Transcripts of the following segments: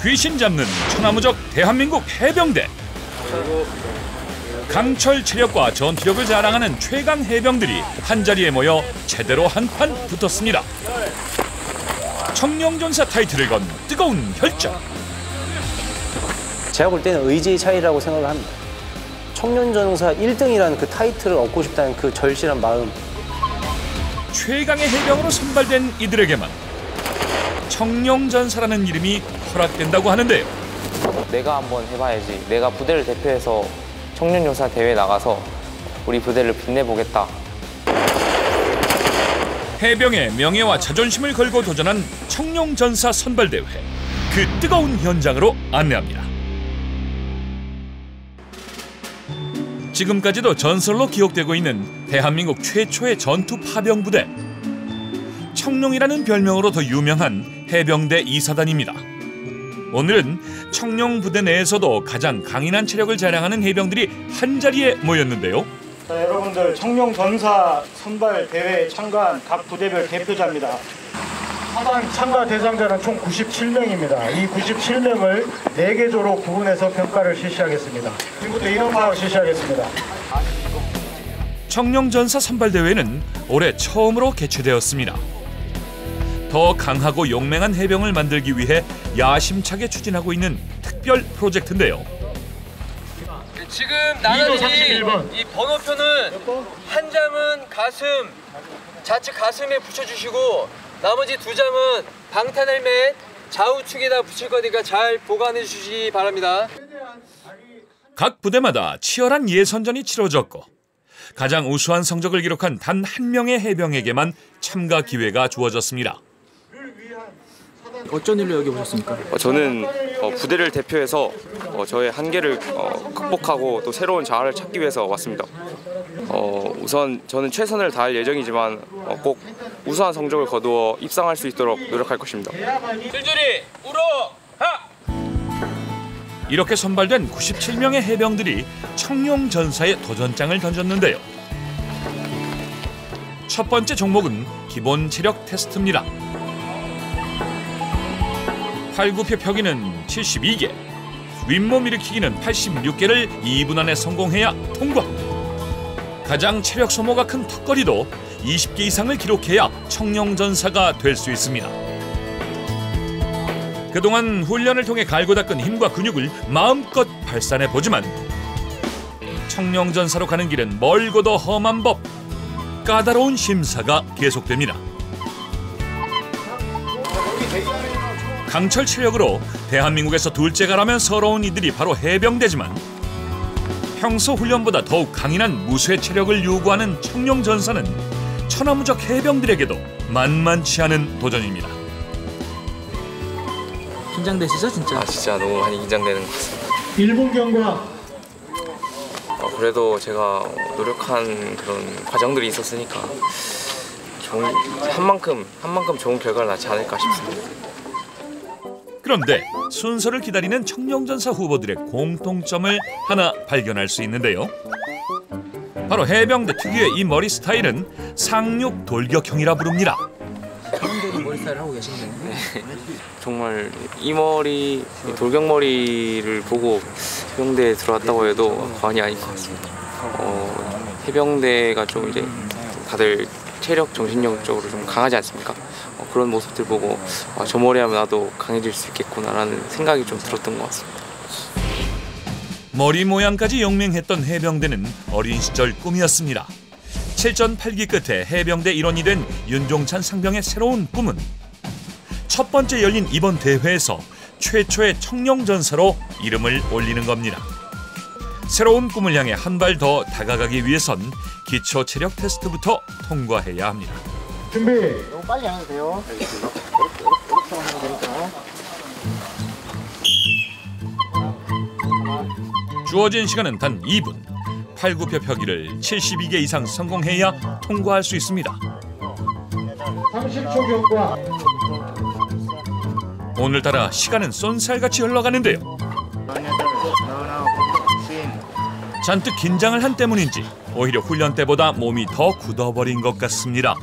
귀신 잡는 천하무적 대한민국 해병대. 강철 체력과 전투력을 자랑하는 최강 해병들이 한자리에 모여 제대로 한판 붙었습니다. 청룡전사 타이틀을 건 뜨거운 혈전. 제가 볼 때는 의지의 차이라고 생각을 합니다. 청룡전사 1등이라는 그 타이틀을 얻고 싶다는 그 절실한 마음. 최강의 해병으로 선발된 이들에게만 청룡전사라는 이름이 허락된다고 하는데요. 내가 한번 해봐야지. 내가 부대를 대표해서 청룡전사 대회에 나가서 우리 부대를 빛내보겠다. 해병의 명예와 자존심을 걸고 도전한 청룡전사 선발대회. 그 뜨거운 현장으로 안내합니다. 지금까지도 전설로 기억되고 있는 대한민국 최초의 전투 파병 부대. 청룡이라는 별명으로 더 유명한 해병대 2사단입니다. 오늘은 청룡 부대 내에서도 가장 강인한 체력을 자랑하는 해병들이 한자리에 모였는데요. 자, 여러분들 청룡전사 선발 대회에 참가한 각 부대별 대표자입니다. 사단 참가 대상자는 총 97명입니다. 이 97명을 4개 조로 구분해서 평가를 실시하겠습니다. 지금부터 인원 파악 실시하겠습니다. 청룡전사 선발대회는 올해 처음으로 개최되었습니다. 더 강하고 용맹한 해병을 만들기 위해 야심차게 추진하고 있는 특별 프로젝트인데요. 지금 나날이 이 번호표는 한 장은 가슴, 좌측 가슴에 붙여주시고 나머지 2장은 방탄 헬멧 좌우측에다 붙일 거니까 잘 보관해 주시기 바랍니다. 각 부대마다 치열한 예선전이 치러졌고 가장 우수한 성적을 기록한 단 한 명의 해병에게만 참가 기회가 주어졌습니다. 어쩐 일로 여기 오셨습니까? 저는 부대를 대표해서 저의 한계를 극복하고 또 새로운 자아를 찾기 위해서 왔습니다. 우선 저는 최선을 다할 예정이지만 꼭 우수한 성적을 거두어 입상할 수 있도록 노력할 것입니다. 줄줄이 우로 하! 이렇게 선발된 97명의 해병들이 청룡전사에 도전장을 던졌는데요. 첫 번째 종목은 기본 체력 테스트입니다. 팔굽혀 펴기는 72개, 윗몸 일으키기는 86개를 2분 안에 성공해야 통과. 가장 체력 소모가 큰 턱걸이도 20개 이상을 기록해야 청룡전사가 될 수 있습니다. 그동안 훈련을 통해 갈고 닦은 힘과 근육을 마음껏 발산해보지만 청룡전사로 가는 길은 멀고도 험한 법. 까다로운 심사가 계속됩니다. 강철 체력으로 대한민국에서 둘째가라면 서러운 이들이 바로 해병대지만 평소 훈련보다 더욱 강인한 무쇠 체력을 요구하는 청룡전사는 천하무적 해병들에게도 만만치 않은 도전입니다. 긴장되시죠, 진짜? 진짜 너무 많이 긴장되는 것 같습니다. 1분 경과. 그래도 제가 노력한 그런 과정들이 있었으니까 한 만큼 좋은 결과를 낳지 않을까 싶습니다. 그런데 순서를 기다리는 청룡전사 후보들의 공통점을 하나 발견할 수 있는데요. 바로 해병대 특유의 이 머리 스타일은 상륙 돌격형이라 부릅니다. 해병대도 머리 스타일 하고 계신데. 정말 이 머리, 이 돌격머리를 보고 해병대에 들어왔다고 해도 과언이 아닌 것 같습니다. 해병대가 좀 이제 다들 체력, 정신력적으로 좀 강하지 않습니까? 그런 모습들 보고 저 머리하면 나도 강해질 수 있겠구나라는 생각이 좀 들었던 것 같습니다. 머리 모양까지 용맹했던 해병대는 어린 시절 꿈이었습니다. 7전 8기 끝에 해병대 일원이 된 윤종찬 상병의 새로운 꿈은 첫 번째 열린 이번 대회에서 최초의 청룡전사로 이름을 올리는 겁니다. 새로운 꿈을 향해 한 발 더 다가가기 위해선 기초 체력 테스트부터 통과해야 합니다. 준비. 너무 빨리 안 해도 돼요. 이렇게 하면 되니까. 주어진 시간은 단 2분. 팔굽혀 펴기를 72개 이상 성공해야 통과할 수 있습니다. 30초 경과. 오늘따라 시간은 쏜살같이 흘러가는데요. 잔뜩 긴장을 한 때문인지 오히려 훈련 때보다 몸이 더 굳어버린 것 같습니다.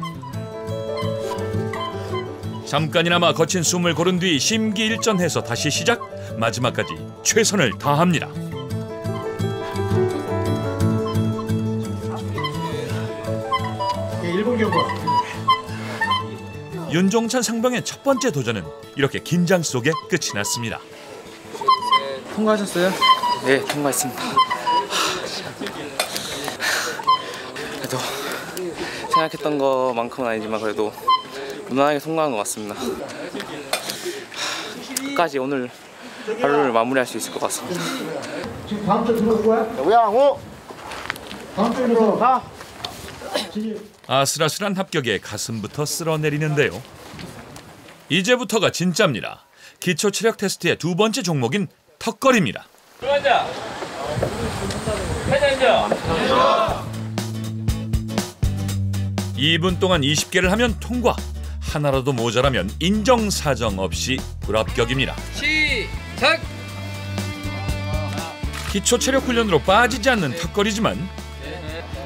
잠깐이나마 거친 숨을 고른 뒤 심기일전해서 다시 시작. 마지막까지 최선을 다합니다. 네, 1분 경과. 윤종찬 상병의 첫 번째 도전은 이렇게 긴장 속에 끝이 났습니다. 통과하셨어요? 네, 통과했습니다. 그래도 생각했던 것만큼은 아니지만 그래도 무난하게 통과한 것 같습니다. 끝까지 오늘 하루를 마무리할 수 있을 것 같습니다. 지금 다음 주 들어올 거야? 여보야, 다음 주에서 가. 아슬아슬한 합격에 가슴부터 쓸어내리는데요. 이제부터가 진짜입니다. 기초 체력 테스트의 두 번째 종목인 턱걸이입니다. 들어가자. 회장님. 2분 동안 20개를 하면 통과. 하나라도 모자라면 인정사정 없이 불합격입니다. 시작. 기초 체력 훈련으로 빠지지 않는 턱걸이지만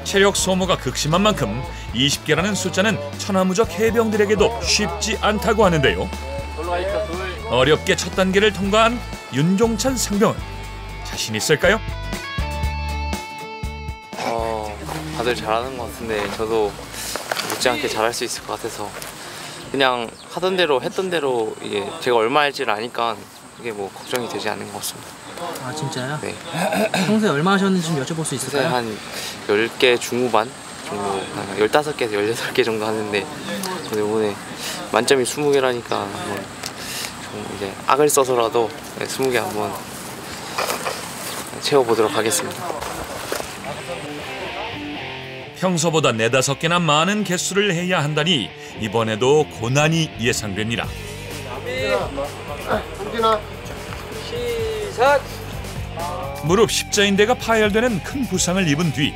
체력 소모가 극심한 만큼 20개라는 숫자는 천하무적 해병들에게도 쉽지 않다고 하는데요. 어렵게 첫 단계를 통과한 윤종찬 상병은 자신 있을까요? 다들 잘하는 것 같은데 저도 못지않게 잘할 수 있을 것 같아서 그냥 하던 대로 했던 대로 이게 제가 얼마 할지를 아니까 이게 뭐 걱정이 되지 않는 것 같습니다. 아 진짜요? 네. 평소에 얼마 하셨는지 좀 여쭤볼 수 있을까요? 한 10개 중후반 정도, 한 15개에서 16개 정도 하는데 근데 이번에 만점이 20개라니까 한번 좀 이제 악을 써서라도 20개 한번 채워보도록 하겠습니다. 평소보다 4-5개나 많은 개수를 해야 한다니 이번에도 고난이 예상됩니다. 시작. 무릎 십자인대가 파열되는 큰 부상을 입은 뒤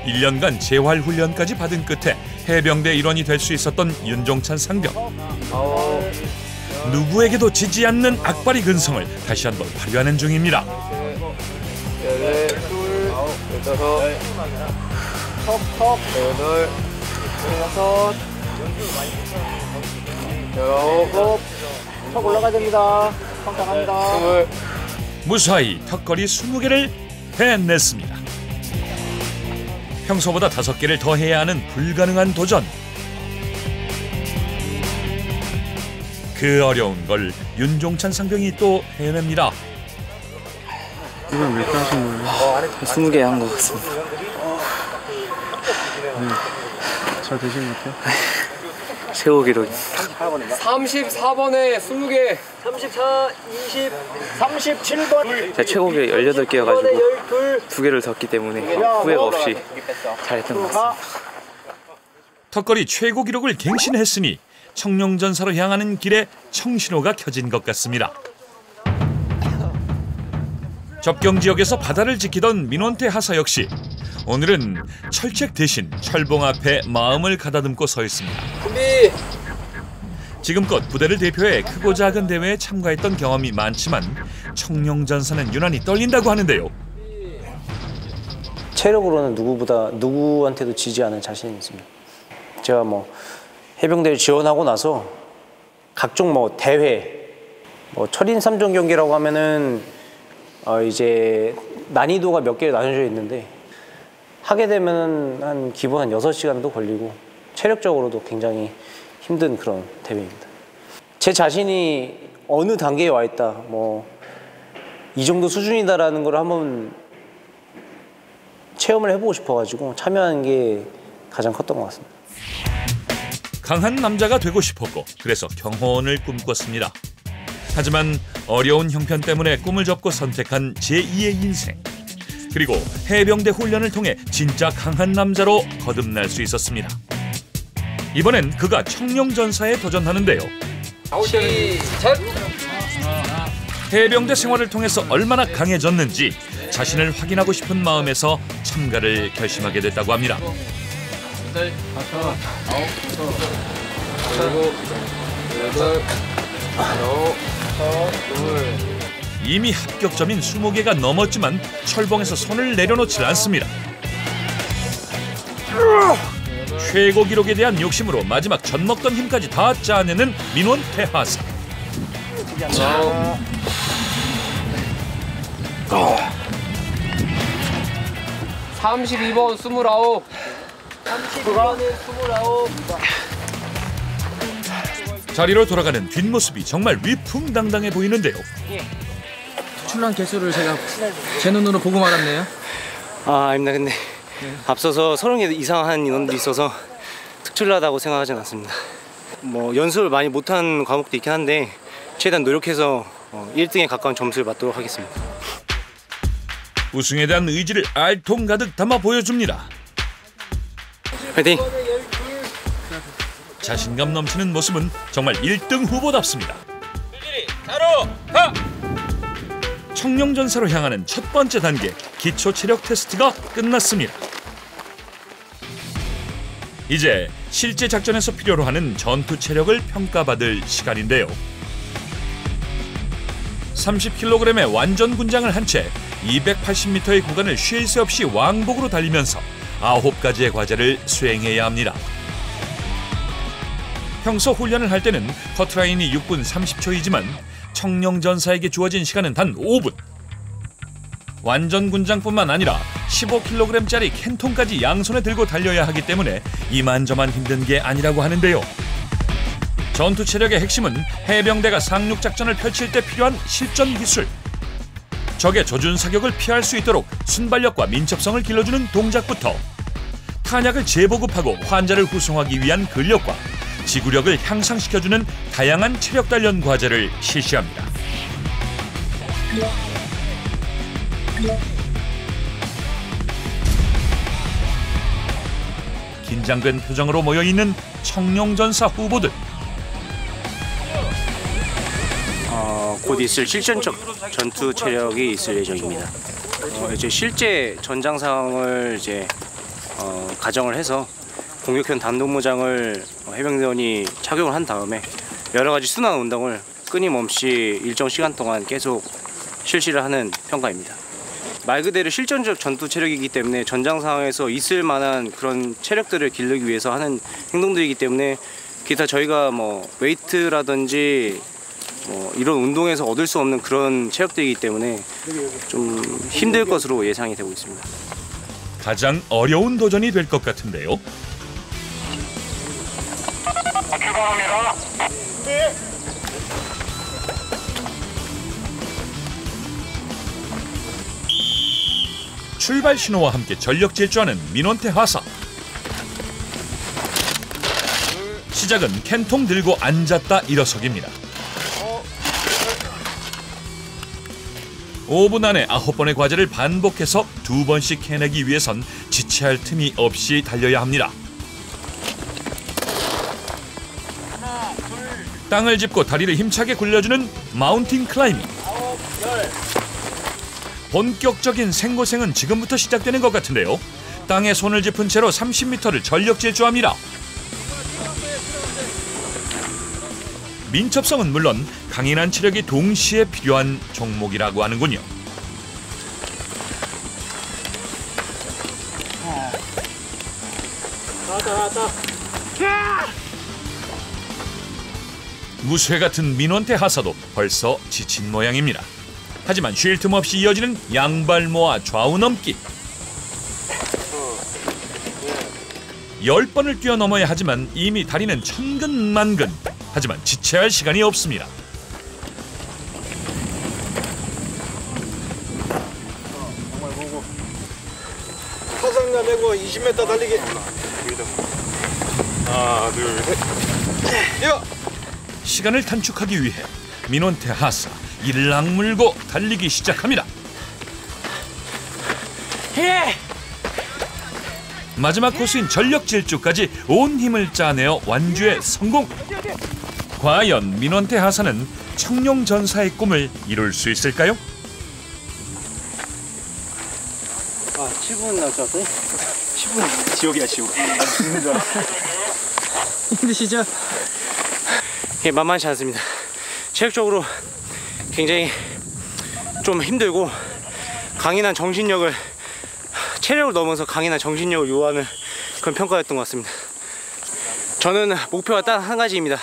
1년간 재활훈련까지 받은 끝에 해병대 일원이 될 수 있었던 윤종찬 상병. 누구에게도 지지 않는 악바리 근성을 다시 한번 발휘하는 중입니다. 턱 올라가야 됩니다. 턱 무사히 턱걸이 20개를 해냈습니다. 평소보다 5개를 더 해야 하는 불가능한 도전. 그 어려운 걸 윤종찬 상병이 또 해냅니다. 이건 몇 개 하신 거예요? 20개 한 것 같습니다. 잘 되신 것 같아요? 최고 기록입니다. 34번에 20개. 34, 20, 37번. 제가 최고 기록 18개여가지고 2개를 더 했기 때문에 후회가 없이 잘했던 것 같습니다. 턱걸이 최고 기록을 갱신했으니 청룡전사로 향하는 길에 청신호가 켜진 것 같습니다. 접경 지역에서 바다를 지키던 민원태 하사 역시 오늘은 철책 대신 철봉 앞에 마음을 가다듬고 서 있습니다. 준비. 지금껏 부대를 대표해 크고 작은 대회에 참가했던 경험이 많지만 청룡전사는 유난히 떨린다고 하는데요. 체력으로는 누구한테도 지지 않을 자신이 있습니다. 제가 해병대를 지원하고 나서 각종 대회, 철인 3종 경기라고 하면은 이제 난이도가 몇 개로 나눠져 있는데 하게 되면 한 기본 한 6시간도 걸리고 체력적으로도 굉장히 힘든 그런 대회입니다. 제 자신이 어느 단계에 와 있다, 이 정도 수준이다라는 걸 한번 체험을 해보고 싶어가지고 참여한 게 가장 컸던 것 같습니다. 강한 남자가 되고 싶었고 그래서 경호원을 꿈꿨습니다. 하지만 어려운 형편 때문에 꿈을 접고 선택한 제2의 인생. 그리고 해병대 훈련을 통해 진짜 강한 남자로 거듭날 수 있었습니다. 이번엔 그가 청룡전사에 도전하는데요. 시작. 해병대 생활을 통해서 얼마나 강해졌는지 자신을 확인하고 싶은 마음에서 참가를 결심하게 됐다고 합니다. 이미 합격점인 20개가 넘었지만 철봉에서 손을 내려놓질 않습니다. 최고 기록에 대한 욕심으로 마지막 젖먹던 힘까지 다 짜내는 민원태 하사. 32번 29. 자리로 돌아가는 뒷모습이 정말 위풍당당해 보이는데요. 출란 개수를 제가 제 눈으로 보고 말았네요. 아닙니다. 근데 앞서서 30개 이상 한 인원들이 있어서 특출나다고 생각하진 않습니다. 뭐 연습을 많이 못한 과목도 있긴 한데 최대한 노력해서 1등에 가까운 점수를 받도록 하겠습니다. 우승에 대한 의지를 알통 가득 담아 보여줍니다. 화이팅! 자신감 넘치는 모습은 정말 1등 후보답습니다. 청룡전사로 향하는 첫 번째 단계 기초 체력 테스트가 끝났습니다. 이제 실제 작전에서 필요로 하는 전투 체력을 평가받을 시간인데요. 30kg의 완전 군장을 한 채 280m의 구간을 쉴 새 없이 왕복으로 달리면서 9가지의 과제를 수행해야 합니다. 평소 훈련을 할 때는 커트라인이 6분 30초이지만 청룡전사에게 주어진 시간은 단 5분. 완전 군장뿐만 아니라 15kg짜리 캔통까지 양손에 들고 달려야 하기 때문에 이만저만 힘든 게 아니라고 하는데요. 전투 체력의 핵심은 해병대가 상륙작전을 펼칠 때 필요한 실전 기술. 적의 조준 사격을 피할 수 있도록 순발력과 민첩성을 길러주는 동작부터 탄약을 재보급하고 환자를 후송하기 위한 근력과 지구력을 향상시켜주는 다양한 체력 단련 과제를 실시합니다. 긴장된 표정으로 모여있는 청룡전사 후보들. 곧 있을 실전적 전투 체력이 있을 예정입니다. 이제 실제 전장 상황을 이제 가정을 해서 공격형 단독무장을 해병대원이 착용을 한 다음에 여러 가지 순환 운동을 끊임없이 일정 시간 동안 계속 실시를 하는 평가입니다. 말 그대로 실전적 전투 체력이기 때문에 전장 상황에서 있을 만한 그런 체력들을 기르기 위해서 하는 행동들이기 때문에 기타 저희가 뭐 웨이트라든지 이런 운동에서 얻을 수 없는 그런 체력들이기 때문에 좀 힘들 것으로 예상이 되고 있습니다. 가장 어려운 도전이 될 것 같은데요. 출발 신호와 함께 전력 질주하는 민원태 하사. 시작은 캔통 들고 앉았다 일어서기입니다. 5분 안에 9번의 과제를 반복해서 2번씩 해내기 위해선 지체할 틈이 없이 달려야 합니다. 땅을 짚고 다리를 힘차게 굴려주는 마운틴 클라이밍. 본격적인 생고생은 지금부터 시작되는 것 같은데요. 땅에 손을 짚은 채로 30m를 전력 질주합니다. 민첩성은 물론 강인한 체력이 동시에 필요한 종목이라고 하는군요. 무쇠 같은 민원태 하사도 벌써 지친 모양입니다. 하지만 쉴 틈 없이 이어지는 양발 모아 좌우 넘기. 10번을 뛰어넘어야 하지만 이미 다리는 천근만근. 하지만 지체할 시간이 없습니다. 화상나 메고 20m 달리기. 하나, 둘, 셋. 시간을 단축하기 위해 민원태 하사 이를 악물고 달리기 시작합니다. 마지막 코스인 전력 질주까지 온 힘을 짜내어 완주에 성공. 과연 민원태 하사는 청룡전사의 꿈을 이룰 수 있을까요? 7분 남았어요? 10분 지옥이야 지옥. 죽는 줄 알았어. 힘드시죠? 예, 만만치 않습니다. 체력적으로 굉장히 좀 힘들고 강인한 정신력을 체력을 넘어서 강인한 정신력을 요하는 그런 평가였던 것 같습니다. 저는 목표가 딱 한 가지입니다.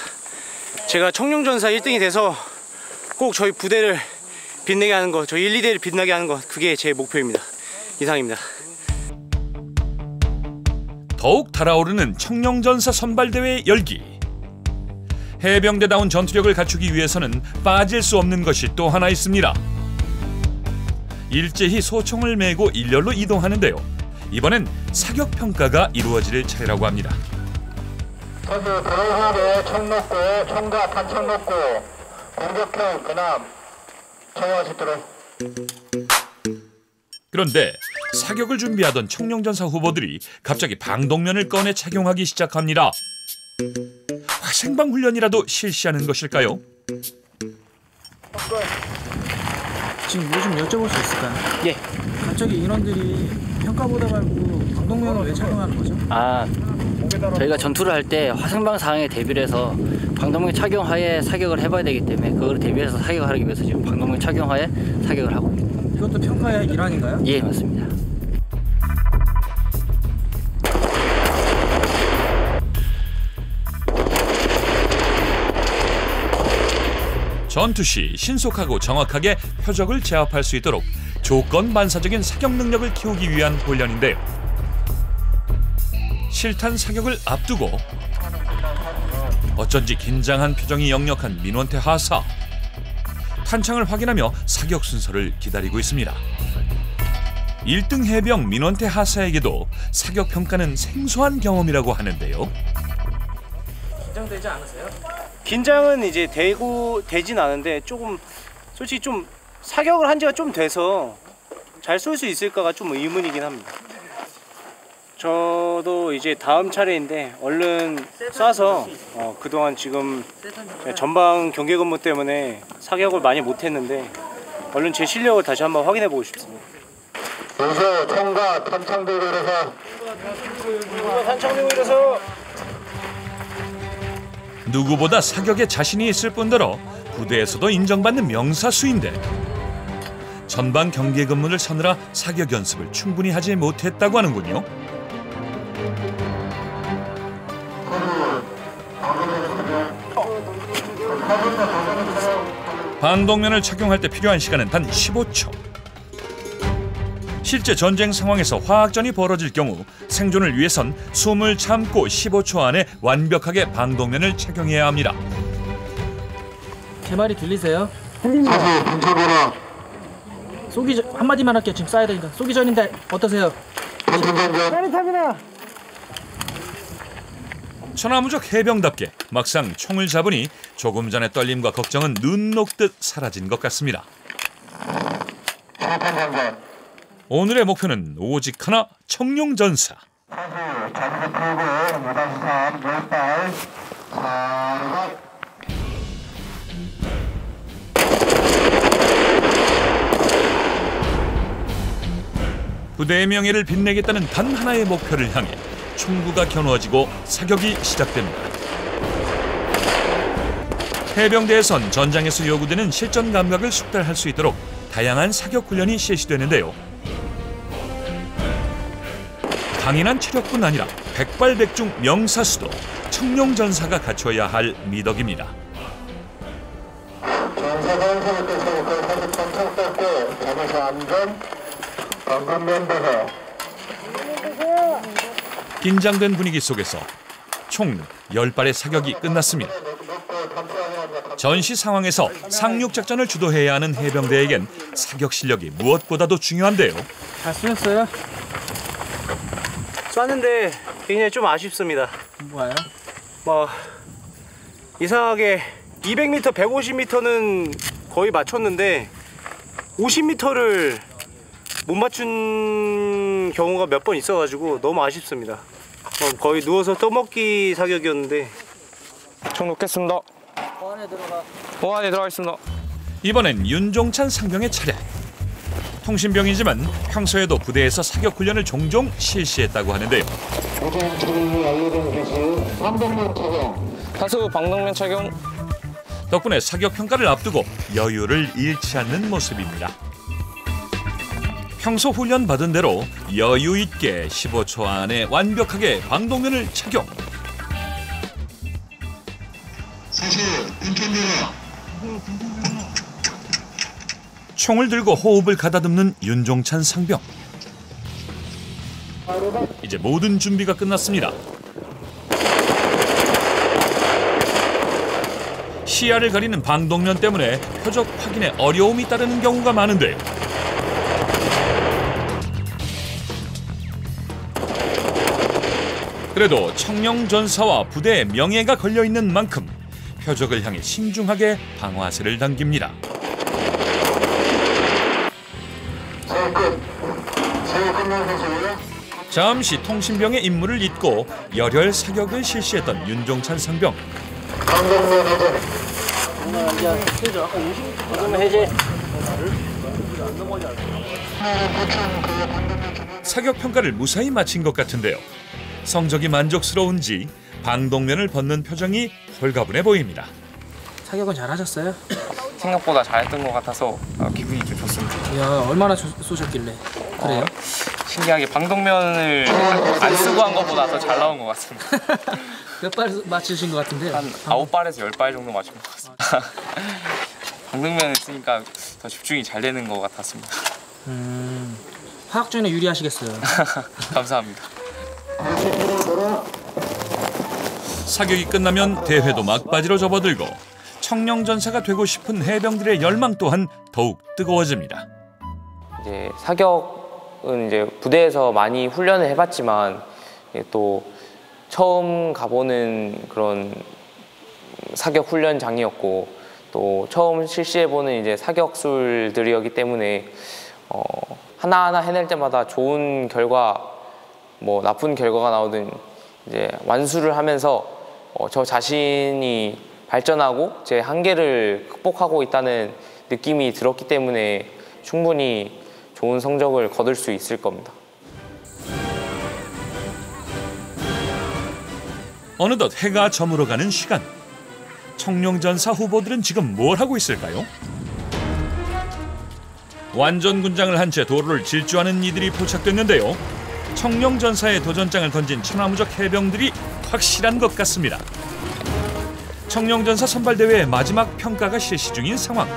제가 청룡전사 1등이 돼서 꼭 저희 부대를 빛내게 하는 거, 저희 1, 2대를 빛나게 하는 거, 그게 제 목표입니다. 이상입니다. 더욱 달아오르는 청룡전사 선발대회의 열기. 해병대다운 전투력을 갖추기 위해서는 빠질 수 없는 것이 또 하나 있습니다. 일제히 소총을 메고 일렬로 이동하는데요. 이번엔 사격평가가 이루어질 차례라고 합니다. 선수 도로하게 총 놓고 총과 탄창 놓고 공격형 근함 청하시도록. 그런데 사격을 준비하던 청룡전사 후보들이 갑자기 방독면을 꺼내 착용하기 시작합니다. 화생방 훈련이라도 실시하는 것일까요? 지금 뭐 좀 여쭤볼 수 있을까요? 예. 갑자기 인원들이 평가보다 말고 방독면을 왜 착용하는 거죠? 저희가 전투를 할 때 화생방 상황에 대비를 해서 방독면 착용하에 사격을 해봐야 되기 때문에 그걸 대비해서 사격을 하기 위해서 지금 방독면 착용하에 사격을 하고 있습니다. 이것도 평가의 일환인가요? 예, 맞습니다. 전투 시 신속하고 정확하게 표적을 제압할 수 있도록 조건 반사적인 사격 능력을 키우기 위한 훈련인데요. 실탄 사격을 앞두고 어쩐지 긴장한 표정이 역력한 민원태 하사. 탄창을 확인하며 사격 순서를 기다리고 있습니다. 1등 해병 민원태 하사에게도 사격 평가는 생소한 경험이라고 하는데요. 긴장되지 않으세요? 긴장은 이제 되진 않은데 조금 솔직히 좀 사격을 한 지가 좀 돼서 잘 쏠 수 있을까가 좀 의문이긴 합니다. 저도 이제 다음 차례인데 얼른 쏴서 그동안 지금 전방 경계 근무 때문에 사격을 많이 못했는데 얼른 제 실력을 다시 한번 확인해 보고 싶습니다. 요새 총과 탄창 들고 일어서. 탄창 들고 일어서. 누구보다 사격에 자신이 있을 뿐더러 부대에서도 인정받는 명사수인데 전방 경계 근무를 서느라 사격 연습을 충분히 하지 못했다고 하는군요. 방독면을 착용할 때 필요한 시간은 단 15초. 실제 전쟁 상황에서 화학전이 벌어질 경우 생존을 위해선 숨을 참고 15초 안에 완벽하게 방독면을 착용해야 합니다. 제 말이 들리세요? 사수 분철보라. 쏘기 전 한마디만 할게요. 지금 쏴야 되니까. 쏘기 전인데 어떠세요? 짜릿합니다. 천하무적 해병답게 막상 총을 잡으니 조금 전의 떨림과 걱정은 눈 녹듯 사라진 것 같습니다. 오늘의 목표는 오직 하나, 청룡전사. 부대의 명예를 빛내겠다는 단 하나의 목표를 향해 총구가 겨누어지고 사격이 시작됩니다. 해병대에선 전장에서 요구되는 실전 감각을 숙달할 수 있도록 다양한 사격 훈련이 실시되는데요. 강인한 체력뿐 아니라 백발백중 명사수도 청룡전사가 갖춰야 할 미덕입니다. 긴장된 분위기 속에서 총 10발의 사격이 끝났습니다. 전시 상황에서 상륙작전을 주도해야 하는 해병대에겐 사격 실력이 무엇보다도 중요한데요. 잘 쏘셨어요? 쐈는데 굉장히 좀 아쉽습니다. 뭐예요? 이상하게 200m, 150m는 거의 맞췄는데 50m를 못 맞춘 경우가 몇 번 있어가지고 너무 아쉽습니다. 거의 누워서 떠먹기 사격이었는데. 총 놓겠습니다. 보안에 들어가겠습니다. 이번엔 윤종찬 상병의 차례. 통신병이지만 평소에도 부대에서 사격 훈련을 종종 실시했다고 하는데요. 사수 방독면 착용. 덕분에 사격 평가를 앞두고 여유를 잃지 않는 모습입니다. 평소 훈련 받은 대로 여유 있게 15초 안에 완벽하게 방독면을 착용. 총을 들고 호흡을 가다듬는 윤종찬 상병. 이제 모든 준비가 끝났습니다. 시야를 가리는 방독면 때문에 표적 확인에 어려움이 따르는 경우가 많은데요. 그래도 청룡전사와 부대의 명예가 걸려있는 만큼 표적을 향해 신중하게 방화쇠를 당깁니다. 잠시 통신병의 임무를 잊고 열혈 사격을 실시했던 윤종찬 상병. 사격 평가를 무사히 마친 것 같은데요. 성적이 만족스러운지 방독면을 벗는 표정이 홀가분해 보입니다. 사격은 잘 하셨어요? 생각보다 잘했던 것 같아서 기분이 좀 좋습니다. 이야, 얼마나 쏘셨길래 그래요? 신기하게 방독면을 안 쓰고 한 것보다 더 잘 나온 것 같습니다. 몇 발 맞추신 것 같은데? 한 9발에서 10발 정도 맞춘 것 같습니다. 방독면을 쓰니까 더 집중이 잘 되는 것 같았습니다. 화학전에 유리하시겠어요. 감사합니다. 사격이 끝나면 대회도 막바지로 접어들고 청룡전사가 되고 싶은 해병들의 열망 또한 더욱 뜨거워집니다. 이제 사격은 이제 부대에서 많이 훈련을 해봤지만 또 처음 가보는 그런 사격 훈련장이었고 또 처음 실시해보는 이제 사격술들이었기 때문에 하나하나 해낼 때마다 좋은 결과, 뭐 나쁜 결과가 나오든 이제 완수를 하면서 저 자신이 발전하고 제 한계를 극복하고 있다는 느낌이 들었기 때문에 충분히 좋은 성적을 거둘 수 있을 겁니다. 어느덧 해가 저물어가는 시간. 청룡전사 후보들은 지금 뭘 하고 있을까요? 완전 군장을 한 채 도로를 질주하는 이들이 포착됐는데요. 청룡전사의 도전장을 던진 천하무적 해병들이 확실한 것 같습니다. 청룡전사 선발대회의 마지막 평가가 실시 중인 상황.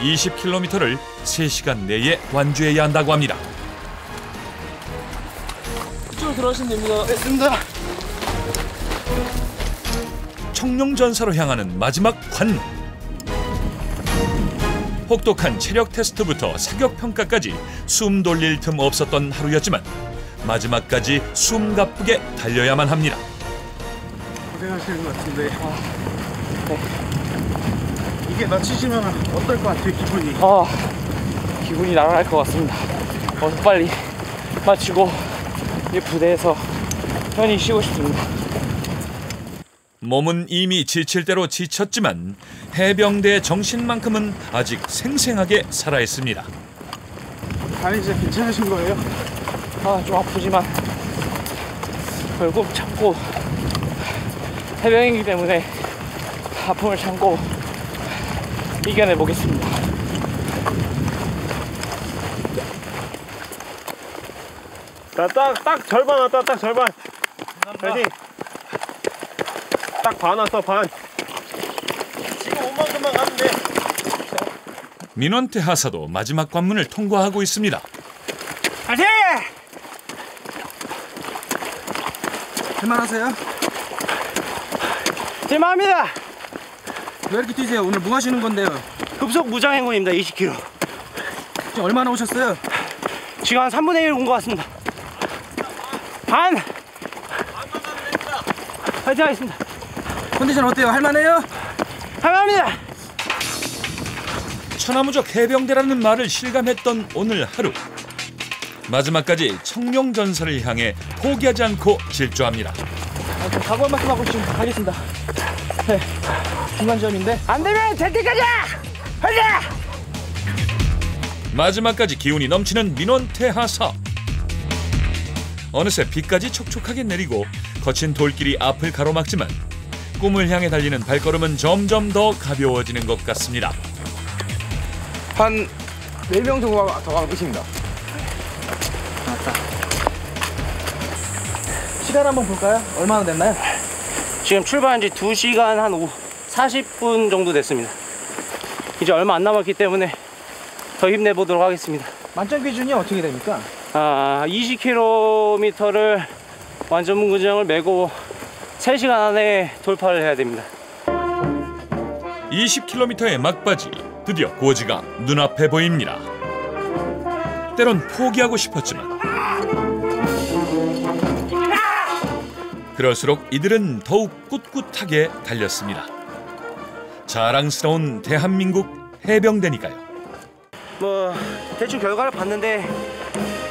20km를 3시간 내에 완주해야 한다고 합니다. 이쪽으로 들어오시면 됩니다. 됐습니다. 청룡전사로 향하는 마지막 관문. 혹독한 체력 테스트부터 사격 평가까지 숨 돌릴 틈 없었던 하루였지만 마지막까지 숨가쁘게 달려야만 합니다. 고생하시는 것 같은데 이게 마치시면 어떨 것 같아요, 기분이? 기분이 날아갈 것 같습니다. 빨리 마치고 이 부대에서 편히 쉬고 싶습니다. 몸은 이미 지칠 대로 지쳤지만 해병대의 정신만큼은 아직 생생하게 살아있습니다. 아니, 진짜 괜찮으신 거예요? 좀 아프지만 결국 참고 해병이기 때문에 아픔을 참고 이겨내보겠습니다. 딱 절반 왔다. 딱 절반. 파이팅. 딱 반 왔어, 반. 지금 5만큼만 가면 돼. 민원태 하사도 마지막 관문을 통과하고 있습니다. 파이팅! 할만하세요? 제마합니다. 왜 이렇게 뛰세요? 오늘 뭐 하시는 건데요? 급속 무장행군입니다. 20km. 지금 얼마나 오셨어요? 지금 한 3분의 1 온 것 같습니다. 반! 파이팅 하겠습니다. 컨디션 어때요? 할만해요? 할만합니다. 천하무적 해병대라는 말을 실감했던 오늘 하루. 마지막까지 청룡전사를 향해 포기하지 않고 질주합니다. 각오 한 말씀 하고 지금 가겠습니다. 네, 중간점인데 안 되면 될 때까지! 파이팅! 마지막까지 기운이 넘치는 민원태 하사. 어느새 비까지 촉촉하게 내리고 거친 돌길이 앞을 가로막지만 꿈을 향해 달리는 발걸음은 점점 더 가벼워지는 것 같습니다. 한 4명 정도 더 가면 끝입니다. 시간 한번 볼까요? 얼마나 됐나요? 지금 출발한 지 2시간 한 40분 정도 됐습니다. 이제 얼마 안 남았기 때문에 더 힘내보도록 하겠습니다. 만점 기준이 어떻게 됩니까? 20km를 완전문근정을 메고 3시간 안에 돌파를 해야 됩니다. 20km의 막바지, 드디어 고지가 눈앞에 보입니다. 때론 포기하고 싶었지만 그럴수록 이들은 더욱 꿋꿋하게 달렸습니다. 자랑스러운 대한민국 해병대니까요. 뭐 대충 결과를 봤는데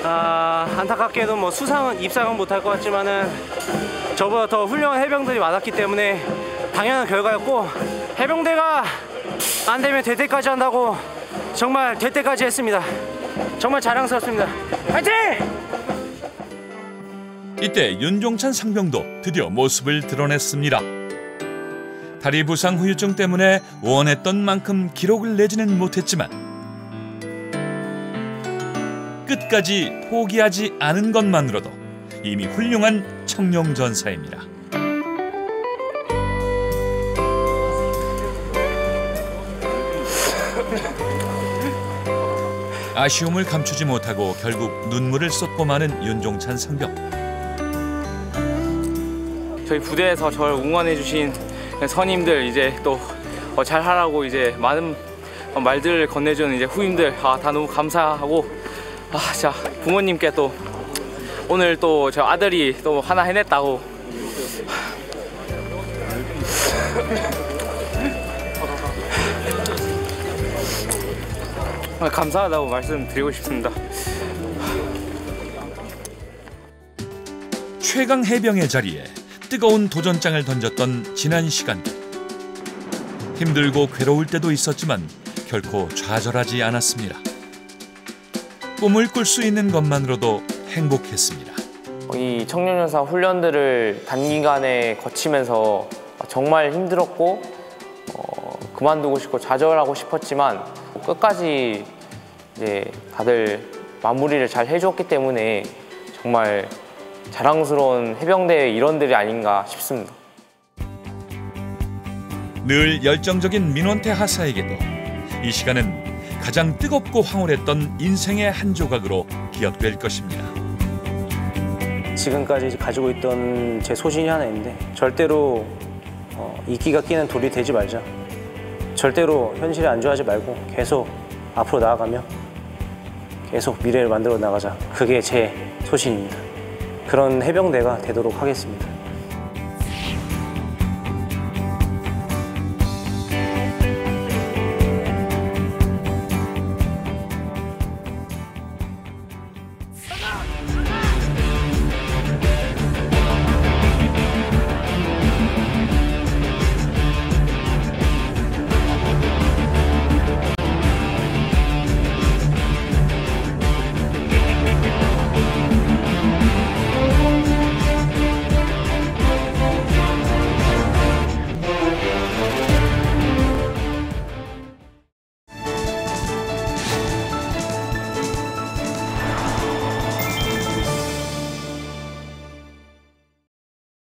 안타깝게도 뭐 수상은 입상은 못할 것 같지만은 저보다 더 훌륭한 해병들이 많았기 때문에 당연한 결과였고, 해병대가 안 되면 될 때까지 한다고 정말 될 때까지 했습니다. 정말 자랑스럽습니다. 화이팅! 이때 윤종찬 상병도 드디어 모습을 드러냈습니다. 다리 부상 후유증 때문에 원했던 만큼 기록을 내지는 못했지만 끝까지 포기하지 않은 것만으로도 이미 훌륭한 청룡전사입니다. 아쉬움을 감추지 못하고 결국 눈물을 쏟고 마는 윤종찬 상병. 저희 부대에서 저를 응원해주신 선임들, 이제 또 잘하라고 이제 많은 말들을 건네주는 이제 후임들, 다 너무 감사하고, 자 부모님께 또 오늘 또 저 아들이 또 하나 해냈다고 감사하다고 말씀드리고 싶습니다. 최강 해병의 자리에 뜨거운 도전장을 던졌던 지난 시간들. 힘들고 괴로울 때도 있었지만 결코 좌절하지 않았습니다. 꿈을 꿀 수 있는 것만으로도 행복했습니다. 이 청룡전사 훈련들을 단기간에 거치면서 정말 힘들었고 그만두고 싶고 좌절하고 싶었지만 끝까지 이제 다들 마무리를 잘 해주었기 때문에 정말 자랑스러운 해병대의 일원들이 아닌가 싶습니다. 늘 열정적인 민원태 하사에게도 이 시간은 가장 뜨겁고 황홀했던 인생의 한 조각으로 기억될 것입니다. 지금까지 가지고 있던 제 소신이 하나 있는데, 절대로 이끼가 끼는 돌이 되지 말자. 절대로 현실에 안주하지 말고 계속 앞으로 나아가며 계속 미래를 만들어 나가자. 그게 제 소신입니다. 그런 해병대가 되도록 하겠습니다.